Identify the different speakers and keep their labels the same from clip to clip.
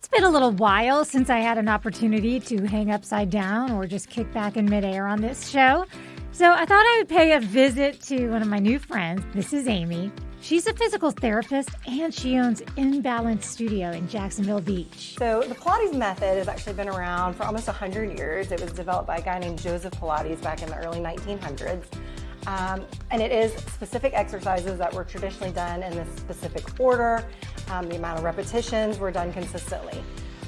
Speaker 1: It's been a little while since I had an opportunity to hang upside down or just kick back in midair on this show. So I thought I would pay a visit to one of my new friends. This is Amy. She's a physical therapist and she owns Imbalance Studio in Jacksonville Beach.
Speaker 2: So the Pilates method has actually been around for almost 100 years. It was developed by a guy named Joseph Pilates back in the early 1900s. And it is specific exercises that were traditionally done in this specific order. The amount of repetitions were done consistently.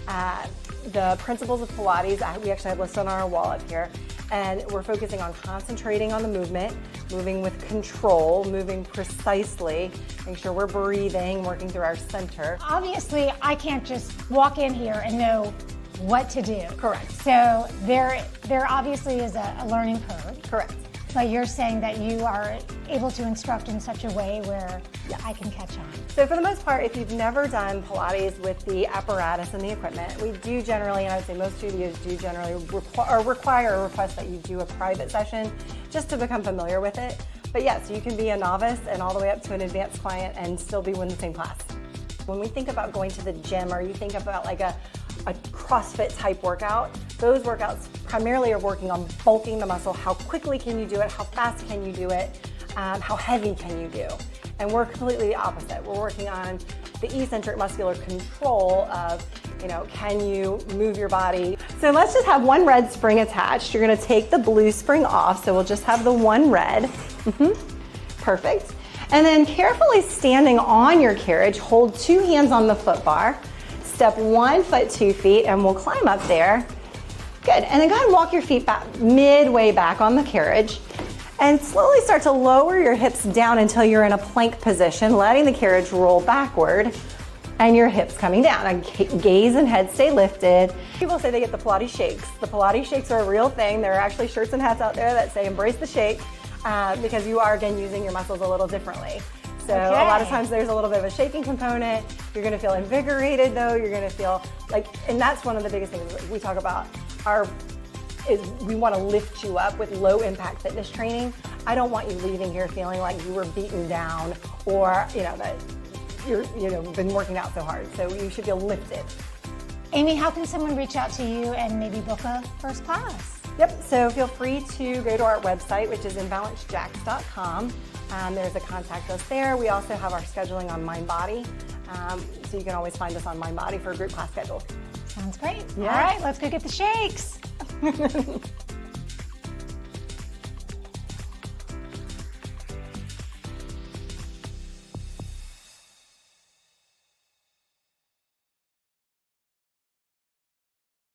Speaker 2: The principles of Pilates, we actually have listed on our wall up here, and we're focusing on concentrating on the movement, moving with control, moving precisely, making sure we're breathing, working through our center.
Speaker 1: Obviously, I can't just walk in here and know what to do.
Speaker 2: Correct.
Speaker 1: So there obviously is a learning curve.
Speaker 2: Correct.
Speaker 1: But you're saying that you are able to instruct in such a way where I can catch on.
Speaker 2: So for the most part, if you've never done Pilates with the apparatus and the equipment, we do generally, and I would say most studios do generally require or request that you do a private session just to become familiar with it. But yes, you can be a novice and all the way up to an advanced client and still be in the same class. When we think about going to the gym or you think about like a CrossFit type workout, those workouts primarily are working on bulking the muscle. How quickly can you do it? How fast can you do it? How heavy can you do? And we're completely the opposite. We're working on the eccentric muscular control of, can you move your body? So let's just have one red spring attached. You're gonna take the blue spring off, so we'll just have the one red. Perfect. And then carefully standing on your carriage, hold two hands on the foot bar, step 1 foot 2 feet, and we'll climb up there. Good, and then go ahead and walk your feet back, midway back on the carriage, and slowly start to lower your hips down until you're in a plank position, letting the carriage roll backward, and your hips coming down. And gaze and head stay lifted. People say they get the Pilates shakes. The Pilates shakes are a real thing. There are actually shirts and hats out there that say embrace the shake, because you are, again, using your muscles a little differently. So a lot of times there's a little bit of a shaking component. You're gonna feel invigorated though. You're gonna feel like, and that's one of the biggest things that we talk about, is we wanna lift you up with low impact fitness training. I don't want you leaving here feeling like you were beaten down or that you've been working out so hard. So you should feel lifted.
Speaker 1: Amy, how can someone reach out to you and maybe book a first class?
Speaker 2: Yep, so feel free to go to our website, which is imbalancejacks.com. There's a contact us there. We also have our scheduling on MindBody, so you can always find us on MindBody for a group class schedule.
Speaker 1: Sounds great.
Speaker 2: Yeah.
Speaker 1: All right, let's go get the shakes.